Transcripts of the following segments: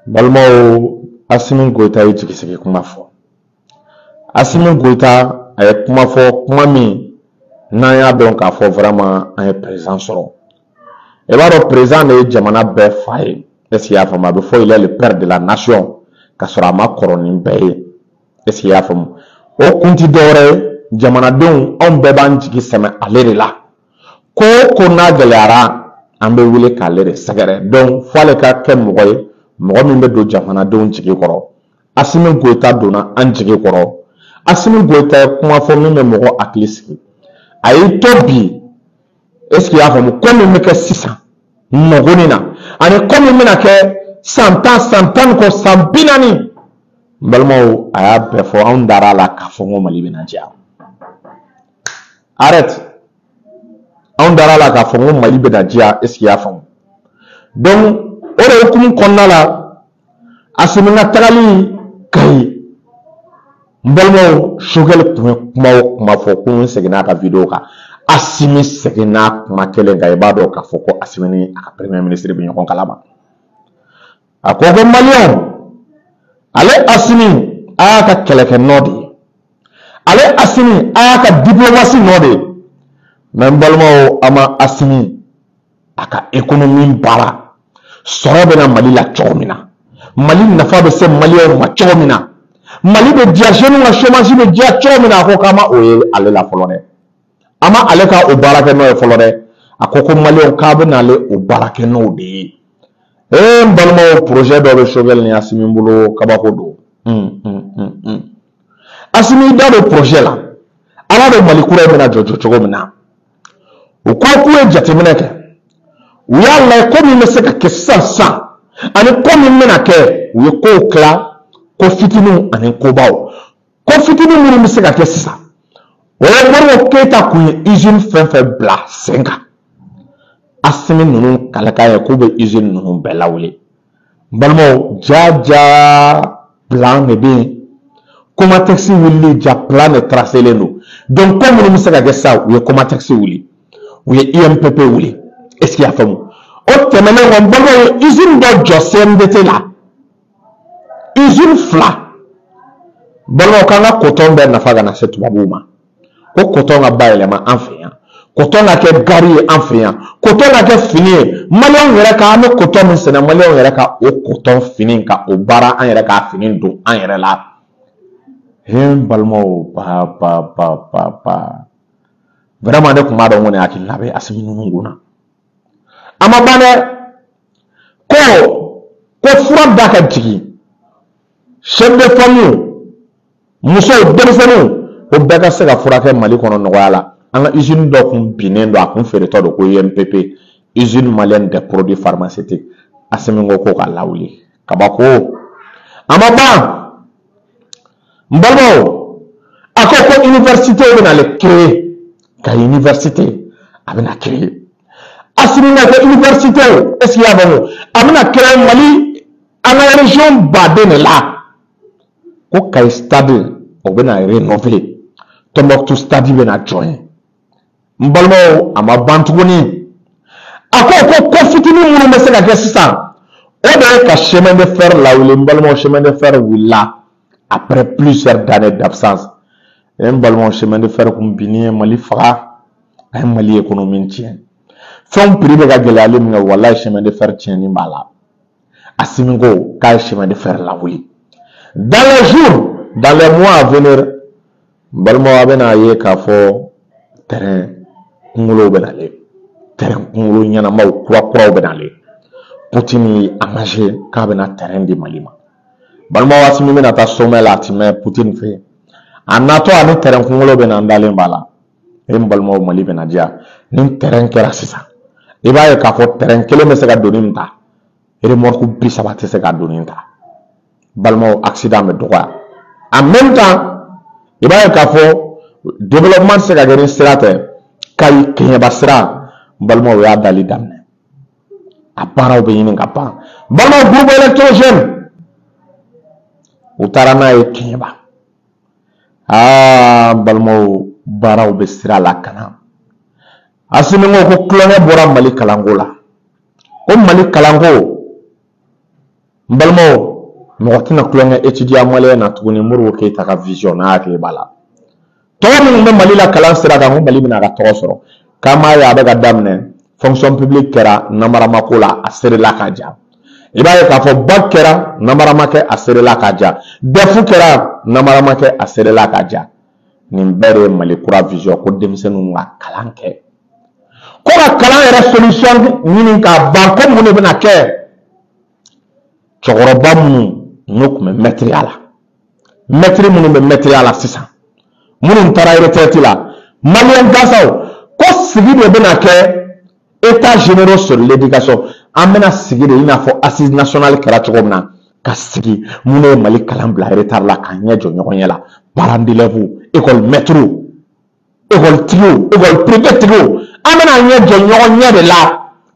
Balmo Assimi Goïta yi jigi sigi kuma fɔ. Assimi Goïta a ye kuma fɔ kuma min n'an y'a dɔn k'a fɔ vraiment an ye président sɔrɔ. I b'a dɔn président de ye jamana bɛɛ fa ye. Est-ce qu'il y'a faamu? A bɛ fɔ il est le père de la nation k'a sɔrɔ a ma kɔrɔ ni bɛɛ ye. Est-ce qu'il y'a faamu? O kun ti dɔwɛrɛ ye, jamanadenw anw bɛɛ b'an jigi sɛmɛ ale de la. Ko o ko n'a gɛlɛyara an bɛ wele k'ale de sɛgɛrɛ. Donc fo ale ka kɛ mɔgɔ ye mɔgɔ min bɛ don jamanadenw jigi kɔrɔ. Assimi Goïta donna an jigi kɔrɔ. Assimi Goïta ye kuma fɔ min bɛ mɔgɔ hakili sigi. A y'i to bi, est-ce qu'il y'a faamu? Ko min bɛ kɛ sisan nɔgɔnin na ani ko min bɛna kɛ san tan kɔ san 40. N balimaw a y'a bɛɛ fɔ anw dar'a la k'a fɔ ko Mali bɛna diya. Arrête. Anw dar'a la k'a fɔ ko Mali bɛna diya, est-ce qu'il y'a faamu? Donc o de hukumu kɔnɔna la Assimi ka tagali Kayi. N balimaw Choguel tun ye kuma o kuma fɔ ko n seginna a ka vidéo kan. Assimi seginna kuma kelen kan, i b'a dɔn k'a fɔ ko Assimi ni a ka premier ministre bɛ ɲɔgɔn kalama. A ko maliyɛnw, ale Assimi a y'a ka kɛlɛkɛ nɔ de ye. Ale Assimi a y'a ka diplomatie nɔ de ye. Mais n balimaw a ma Assimi a ka économie baara sɔrɔ bɛna Mali la cogo min na. Mali nafa bɛ se maliyɛnw ma cogo min na. Mali bɛ diya, jeunes ka chômage bɛ diya cogo min na. A ko k'a ma o ye ale la fɔlɔ dɛ. A ma ale ka o baara kɛ n'o ye fɔlɔ dɛ. A ko maliyɛnw k'a bɛ n'ale o baara kɛ n'o de ye. N balimaw projet dɔ bɛ Choguel ni Assimi bolo kabako don. Assimi da bɛ projet la. Ala bɛ Mali kura bɛna jɔ cogo min na. U ko k'u ye jateminɛ kɛ. U y'a lajɛ ko min bɛ se ka kɛ sisan ani ko min bɛna kɛ, u ye kow tila ko fitininw ani kobaw. Ko fitinin minnu bɛ se ka kɛ sisan, o ye Modibo Keyita kun ye usine fɛn fɛn bila sen kan. Assimi ninnu kalakan ye k'u bɛ usine ninnu bɛɛ lawuli. N balimaw ja plan de bɛ yen. Comatex wulili ja plan de tracélen don. Donc ko minnu bɛ se ka kɛ sisan, u ye Comatex wuli, u ye IMPP wuli. Est-ce qu'il y a faamu? O tɛmɛnen kɔ n balimaw ye usine dɔ jɔ CMDT la. Usine 2. Balimaw k'an ka coton bɛɛ nafa ka na se tubabuw ma. Ko coton ka bayɛlɛma an fɛ yan. Coton ka kɛ gari ye an fɛ yan. Coton ka kɛ fini ye. Maliyɛnw yɛrɛ ka an bɛ coton min sɛnɛ, maliyɛnw yɛrɛ ka o coton fini ka o baara an yɛrɛ ka fini don an yɛrɛ la. N balimaw vraiment ne tun b'a dɔn ko ne hakili la bɛ Assimi ninnu kunna. A ma ban dɛ. Ko fura da ka jigin. Chef de famille, musow, denmisɛnninw, o bɛɛ ka se ka furakɛ Mali kɔnɔ nɔgɔya la. An ka usine dɔ kun binnen don, a kun feeretɔ don ko IMPP, usine malienne des produits pharmaceutiques. Assimi ko k'a lawuli. Kabako. A ma ban. N balimaw, a ko université bɛna ale créer. Ka université a bɛna créer. Assimi na kɛ université, est-ce qu'il y a faamu? A bɛna créer Mali an ka région baden de la. Ko Kayi stade o bɛna rénover. Tombouctou stade bɛna jɔ yen. N balimaw a ma ban tuguni. A ko fitinin minnu bɛ se ka kɛ sisan, o de ye ka chemin de fer lawuli. N balimaw chemin de fer wulila après plusieurs années d'absence. N balimaw chemin de fer kun binni ye Mali faga, a ye Mali économie tiɲɛ. Fɛnw prix bɛ ka gɛlɛyali min kɛ, wallahi chemin de fer tiɲɛni b'a la. Assimi ko k'a ye chemin de fer lawuli. Dans les jours, dans les mois à venir, n balimaw a bɛna ye k'a fɔ terrain kunkolow bɛ nalen. Terrain kunkolo ɲɛnamaw kuraw bɛ nalen. Poutine ye engagé k'a bɛna terrain di Mali ma. Balimaw Assimi bɛna taa sommet la a ti mɛn Poutine fɛ. A natɔ ani terrain kunkolo bɛna n dalen b'a la. N balimaw Mali bɛna diya. Ni terrain kɛra sisan, i b'a ye k'a fɔ terrain kelen bɛ se ka donni min ta, remorque 30 tɛ se ka donni ta. Balimaw accident bɛ dɔgɔya. En même temps, i b'a ye k'a fɔ développement tɛ se ka kɛ ni sira tɛ. Kayi Keɲeba sira, balimaw y'a dali daminɛ. A baaraw bɛ ɲini ka ban. Balimaw groupe électrogène, u taara n'a ye Keɲeba. Balimaw baaraw bɛ sira la ka na. Assimi ko kulonkɛ bɔra Mali kalanko la. Ko Mali kalanko mbalmo mo tina kulonga étudiant malien na tuguni muru ke ta ka vision na ke bala to min be mali la kalan sira ga mo mali bina ga to soro kama ya daga damne fonction publique kera namara makola asere la kaja ibaye ka fo bak kera namara make asere la kaja defu kera namara make asere la kaja nin bere mali kura vision ko demsenu nga kalan ke ko ka kalan era solution ni ka ban ko mun bina ke chogoroba mun nok me metri ala metri mun be metri ala sisa mun tara retraite la malien gasaw ko sigi de bina ke état généraux sur l'éducation amena sigi de ina fo assise nationale kera chogomna ka sigi mun mali kalan bla retard la ka nyejo nyonyela parents d'élèves école métro école trio école privé trio amena nyejo nyonya de la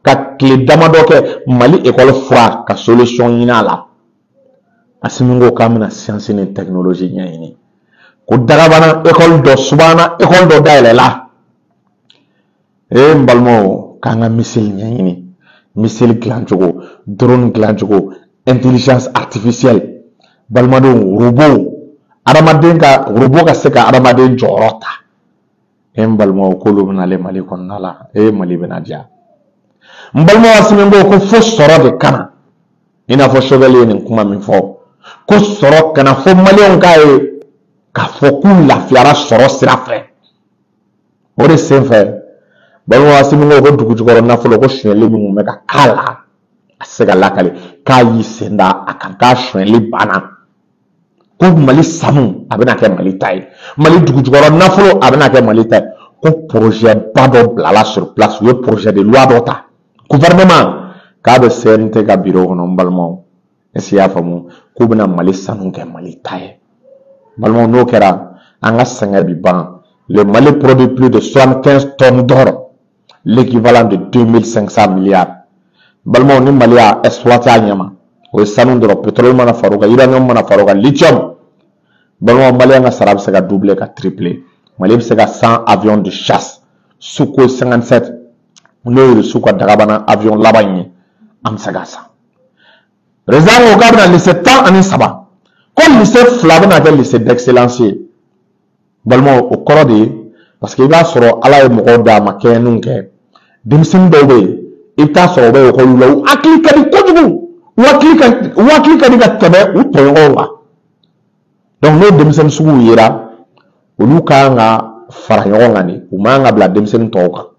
ka kle damado ke mali école fra ka solution ina la asimingo kamena science et technologie nyani ko darabana école do subana école do daile la mbalmo kanga missile nyani missile glanjogo drone glanjogo intelligence artificielle balmado robot aramaden ka robot ka seka aramaden jorota balmo ko lubna le mali kon nala mali benadia mbalmo asimingo ko fo soro de kana ina fo chevalier ni kuma min fo ko soro kana fo malion kai ka fo ku la fiara soro sirafe ore senfe balmo asimingo ko dugu jugoro na fo ko shenle bi mu meka kala asega lakale ka yi senda akan ka shenle bana ko mali samu abena ke mali tay mali dugu jugoro na fo abena ke mali tay ko projet bado blala sur place le projet de loi dota gouvernement ka be CNT ka bureau no balmo esiya famu ko bena mali sanu ke mali tay balmo no kera anga senga bi ban le Mali produit plus de 75 tonnes d'or l'équivalent de 2500 milliards balmo ni Mali a exploité anyama o sanu do pétrole mana faruka uranium mana faruka lithium balmo Mali anga sarab se ka doubler ka tripler Mali se ka 100 avions de chasse Sukhoi 57 no yiri suka dagabana avion labanye am se ka sa rezan o gabna lycée temps ani saba ko lycée flabna ke lycée d'excellence balmo o koro de parce que il va soro ala e mo da makenu ke dimsim do be ita soro be ko lu akli kadi kojugu wakli kadi ga tabe u to yonga donc no dimsim sugu yira olu ka nga fara yonga ni u ma nga bla dimsim toka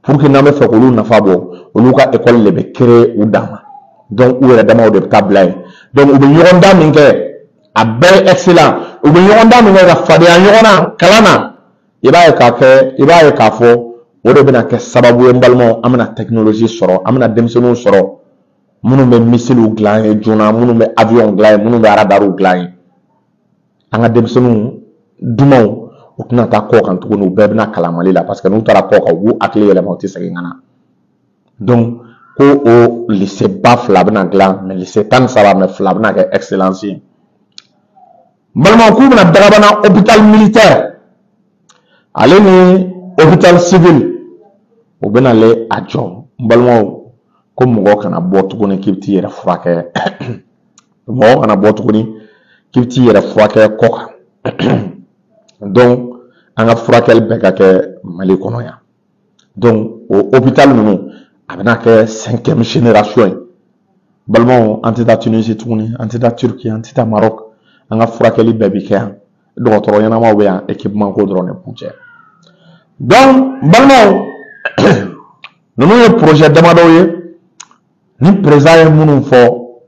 pour que na me fa ko lu na fabo olu ka école le be créer u dama donc u re dama o de tabla donc u be yonda minke a bel excellent u be yonda minke ga fade ya yona kalana ibaye ka fo o de bena ke sababu embalmo amana technologie soro amana demsenu soro munu be missile glan jona munu be avion glan munu be radar glan anga demsenu dumaw o tuna ta ko kan tugunu be bena kala mali la parce que nous tara ko ka wu akli ele mawti sagi ngana donc ko o lycée baf la bena glan mais lycée tan sara me flabna ke excellence balmo ku bena darabana hôpital militaire ale ni hôpital civil o bena le ajo balmo ko mo kana botuguni kibti yere frake mo kana botuguni kibti yere frake koka donc anga frakel beka ke mali kono ya donc au hôpital nous abena ke 5e génération balmo antita Tunisie tuguni antita Turquie antita Maroc anga frakeli bebi ke docteur yana ma be équipement ko drone pouche donc balmo nous le projet d'amadoye ni président munu fo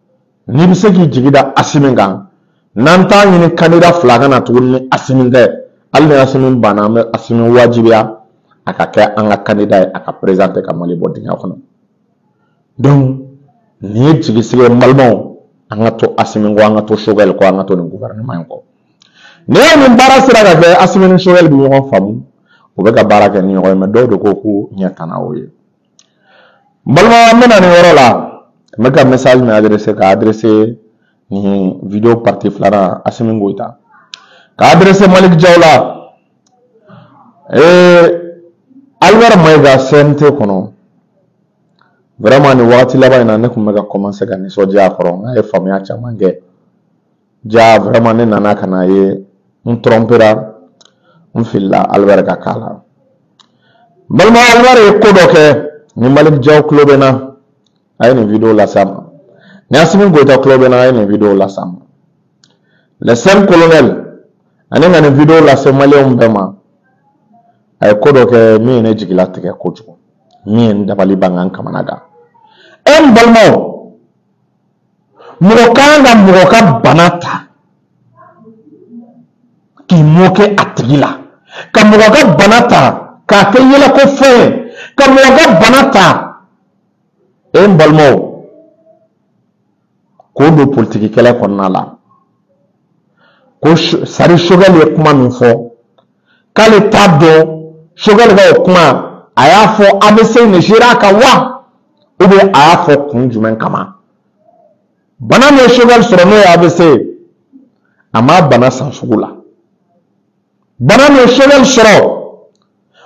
ni biseki jigida asiminga nanta ni candidat flaga na tuni asiminga alne asimin bana me asimin wajibiya akaka anga candidat aka présenter ka mali bodinga kono donc ni jigisige malmo anga to asimin anga to shogel ko anga to ni gouvernement ko ne ni barasira ga fe asimin shogel bi mo famu o be ka baraka ni ko me do ko ku nyatana oye balma amena ni woro la meka message me adressé ni vidéo partie flara asimin goita ka adressé Malik Jawla Alvar Maiga CNT kono vraiment ni wagati laban in na ne kun bɛ ka commencer ka nisɔndiya a kɔrɔ n ye faamuya caman kɛ ja vraiment ne nana ka na ye n trompera n filila Albert ka kan la balima Albert ye ko dɔ kɛ ni Malick Diaw tulo bɛ n na a ye nin video lase a ma ni Asimi Goyita tulo bɛ n na a ye nin video lase a ma le seul colonel ani ka nin video lase maliyɛnw bɛɛ ma a ye ko dɔ kɛ min ye ne jigila tigɛ kojugu min ye n dabali ban n kamana gan n balimaw mɔgɔ kan ka mɔgɔ ka bana ta k'i moquer a tigi la ka mɔgɔ ka bana ta k'a kɛ yɛlɛko fɛn ka mɔgɔ ka bana ta n balimaw k'o don politiki kɛlɛ kɔnɔna la ko sari Choguel ye kuma min fɔ k'ale t'a dɔn Choguel ka o kuma a y'a fɔ ABC ne géré a kan wa ou bien a y'a fɔ kun jumɛn kama bana min ye Choguel sɔrɔ n'o ye ABC a ma bana san sugu la bana min ye Choguel sɔrɔ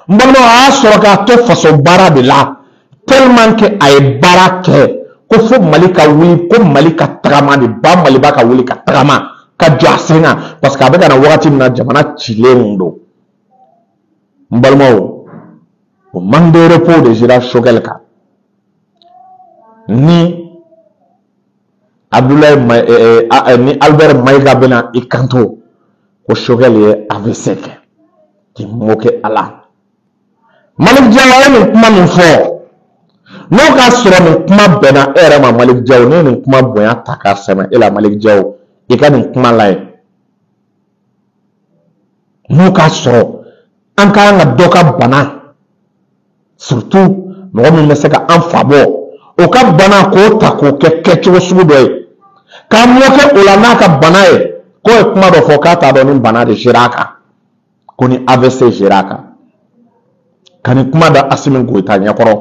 n balimaw a y'a sɔrɔ k'a to faso baara de la tellement que a ye baara kɛ ko fo Mali ka wuli ko Mali ka tagama de ba Maliba ka wuli ka tagama ka jɔ a sen kan parce que a bɛ ka na wagati min na jamana cilen don n balimaw o manque de repos de gera Choguel kan ni Abdoulaye ni Albert Maïga bɛna i kanto ko Choguel ye AVC kɛ k'i moquer a la Malick Diaw a ye nin kuma min fɔ n'o k'a sɔrɔ nin kuma bɛnna e yɛrɛ ma Malick Diaw ne ye nin kuma bonya ta k'a sɛmɛ e la Malick Diaw i ka nin kuma lajɛ n'o k'a sɔrɔ an ka kan ka dɔ ka bana surtout mɔgɔ min bɛ se ka an fa bɔ o ka bana k'o ta k'o kɛ kɛcogo sugu dɔ ye k'a moquer o la n'a ka bana ye k'o ye kuma dɔ fɔ k'a t'a dɔn ni bana de géré a kan ko ni AVC géré a kan ka nin kuma da Asimi Goyita ɲɛkɔrɔ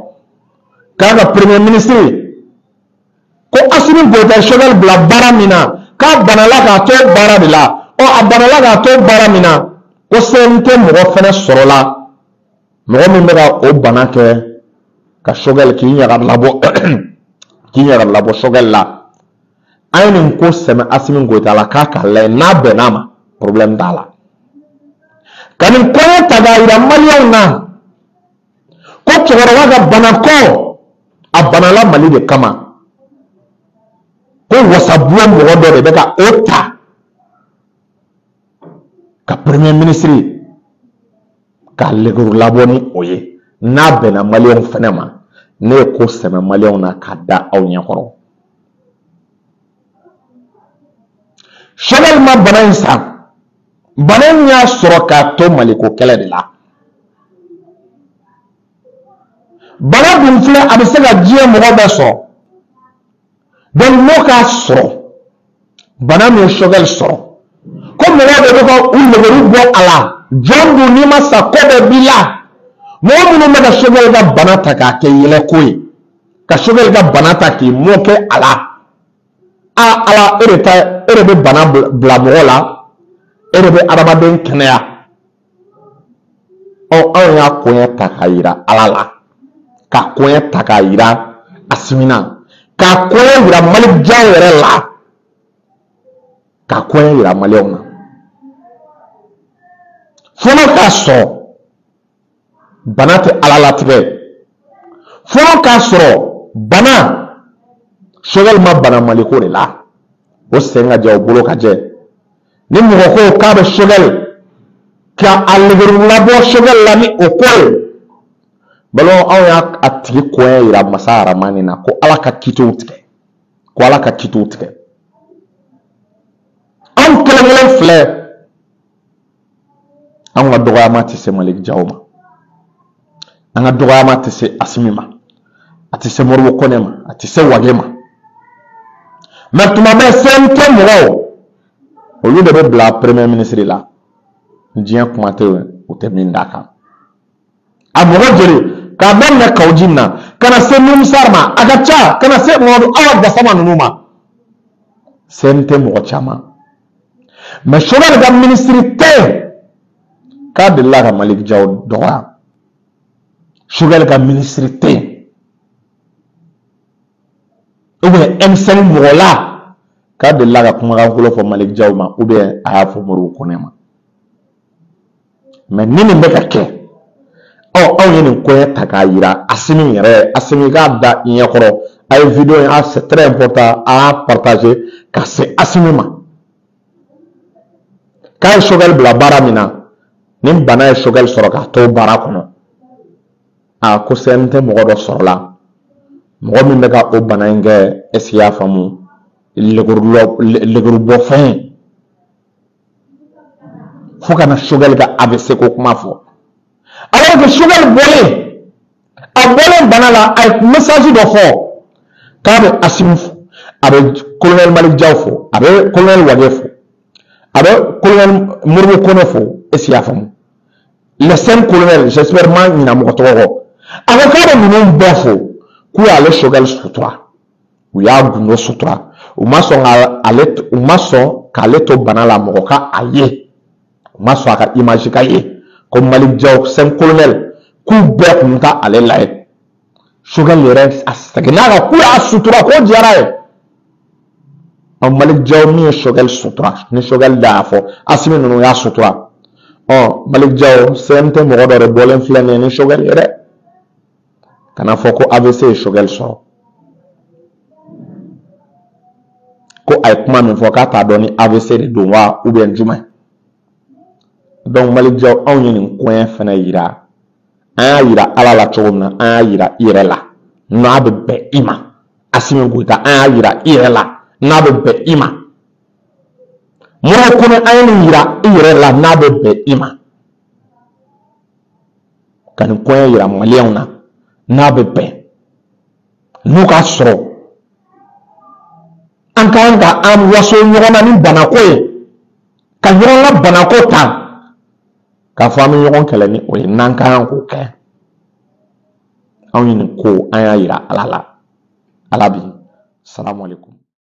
k'a ka premier ministre ko Asimi Goyita Choguel bila baara min na k'a banala k'a to baara de la a banala k'a to baara min na ko CNT mɔgɔ fɛnɛ sɔrɔla mɔgɔ min bɛ ka o bana kɛ ka Choguel k'i ɲaga labɔ Choguel la an ye nin ko sɛmɛ Asimi Goyita la k'a k'a lajɛ n'a bɛnn'a ma problème t'a la ka nin kɔɲɔ ta k'a yira maliyɛnw na ko cɛkɔrɔba ka bana kɔ a banala Mali de kama ko wasabuya mɔgɔ dɔ de bɛ ka o ta ka premier ministre k'a leguru labɔ ni o ye n'a bɛnna maliyɛnw fɛnɛ ma ne ye ko sɛmɛ maliyɛnw na k'a da aw ɲɛkɔrɔ Choguel ma bana in san bana in y'a sɔrɔ k'a to Maliko kɛlɛ de la bana dun filɛ a bɛ se ka diɲɛ mɔgɔ bɛɛ sɔrɔ donc n'o k'a sɔrɔ bana min ye Choguel sɔrɔ ko mɔgɔ de bɛ ka u leguru bɔ a la jɔn dun n'i ma sa ko bɛɛ b'i la mɔgɔ minnu bɛ ka Choguel ka bana ta k'a kɛ yɛlɛko ye ka Choguel ka bana ta k'i moquer a la Ala e de bɛ bana bila mɔgɔ la e de bɛ adamaden kɛnɛya anw y'a koɲɛ ta k'a yira Ala la ka koɲɛ ta k'a yira Asimi na ka koɲɛ yira Malick Diaw yɛrɛ la ka koɲɛ yira maliyɛnw na fɔlɔ k'a sɔrɔ bana tɛ Ala latigɛ fɔlɔ k'a sɔrɔ bana Choguel ma bana Maliko de la o sen ka jɛ o bolo ka jɛ ni mɔgɔ ko k'a bɛ Choguel ka a leguru labɔ Choguel la ni o ko ye balo anw y'a tigi koɲɛ yira Masa Aramani na ko Ala ka kitiw tigɛ ko Ala ka kitiw tigɛ anw kelen-kelen filɛ an ka dɔgɔyama tɛ se Malick Diaw ma an ka dɔgɔyama tɛ se Asimi ma a tɛ se Moribo Kɔnɛ ma a tɛ se Wage ma mais tuma bɛɛ CNT mɔgɔw olu de bɛ bila premier ministre la diɲɛ kuma tɛ o tɛ min d'a kan a mɔgɔ joli k'a daminɛ Kawji na ka na se Numusar ma a ka ca ka na se Mamadu Awa Gasama ninnu ma CNT mɔgɔ caman mais Choguel ka ministre tɛ k'a delila ka Malick Diaw dɔgɔya Choguel ka ministre tɛ ou bien M5 mɔgɔ la k'a delila ka kumakan kolon fɔ Malick Diaw ma ou bien a y'a fɔ Modibo Konɛ ma. Mais ni nin bɛ ka kɛ anw ye nin koɲɛ ta k'a yira Asimi yɛrɛ, Asimi k'a da i ɲɛkɔrɔ, a ye vidéo in, c'est très important a y'a partager ka se Asimi ma k'a ye Choguel bila baara min na nin bana ye Choguel sɔrɔ k'a to baara kɔnɔ ko CNT mɔgɔ dɔ sɔrɔla mɔgɔ min bɛ ka o bana in kɛ est-ce qu'il y'a faamu legurubɔfɛn fo kana Choguel ka AVC ko kuma fɔ. Alors que Choguel bɔlen bana la a ye message dɔ fɔ k'a bɛ Asimi fo, a bɛ colonel Malick Diaw fo, a bɛ colonel Wage fo, a bɛ colonel Modibo Konɛ fo, est-ce qu'il y'a faamu? Les 5 colonels, j'espère ma ɲina mɔgɔ tɔgɔ kɔ, a ko k'a bɛ ninnu bɛɛ fo k'u y'ale Choguel sutura, u y'a gundo sutura, u ma sɔn k'ale to bana la mɔgɔ ka a ye, u ma sɔn a ka image ka ye, ko Malick Diaw 5 colonels k'u bɛɛ kun ta ale layɛ. Choguel yɛrɛ a seginna kan k'u y'a sutura k'o diyara ye. Malick Diaw min ye Choguel sutura ni Choguel da y'a fɔ Asimi ninnu y'a sutura. Malick Diaw CNT mɔgɔ dɔ de bɔlen filɛ nin ye ni Choguel ye dɛ. Kana fɔ ko AVC ye Choguel sɔrɔ. Ko a ye kuma min fɔ k'a t'a dɔn ni AVC de don wa ou bien jumɛn. Donc Malick Diaw anw ye nin koɲɛ fana yira. An y'a yira Ala la cogo min na, an y'a yira i yɛrɛ la. N'a bɛ bɛn i ma. Asimi Goyita an y'a yira i yɛrɛ la. N'a bɛ bɛn i ma. Modibo Konɛ an ye nin yira i yɛrɛ la n'a bɛ bɛn i ma. Ka nin koɲɛ yira maliyɛnw na n'a bɛ bɛn. N'u ka sɔrɔ an ka kan ka an waso ɲɔgɔn na ni banako ye. Ka ɲɔgɔn ka banako ta. K'a fɔ an bɛ ɲɔgɔn kɛlɛ ni o ye n'an ka kan k'o kɛ. Anw ye nin ko an y'a yira Ala la. Ala bi. Salamu alaikum.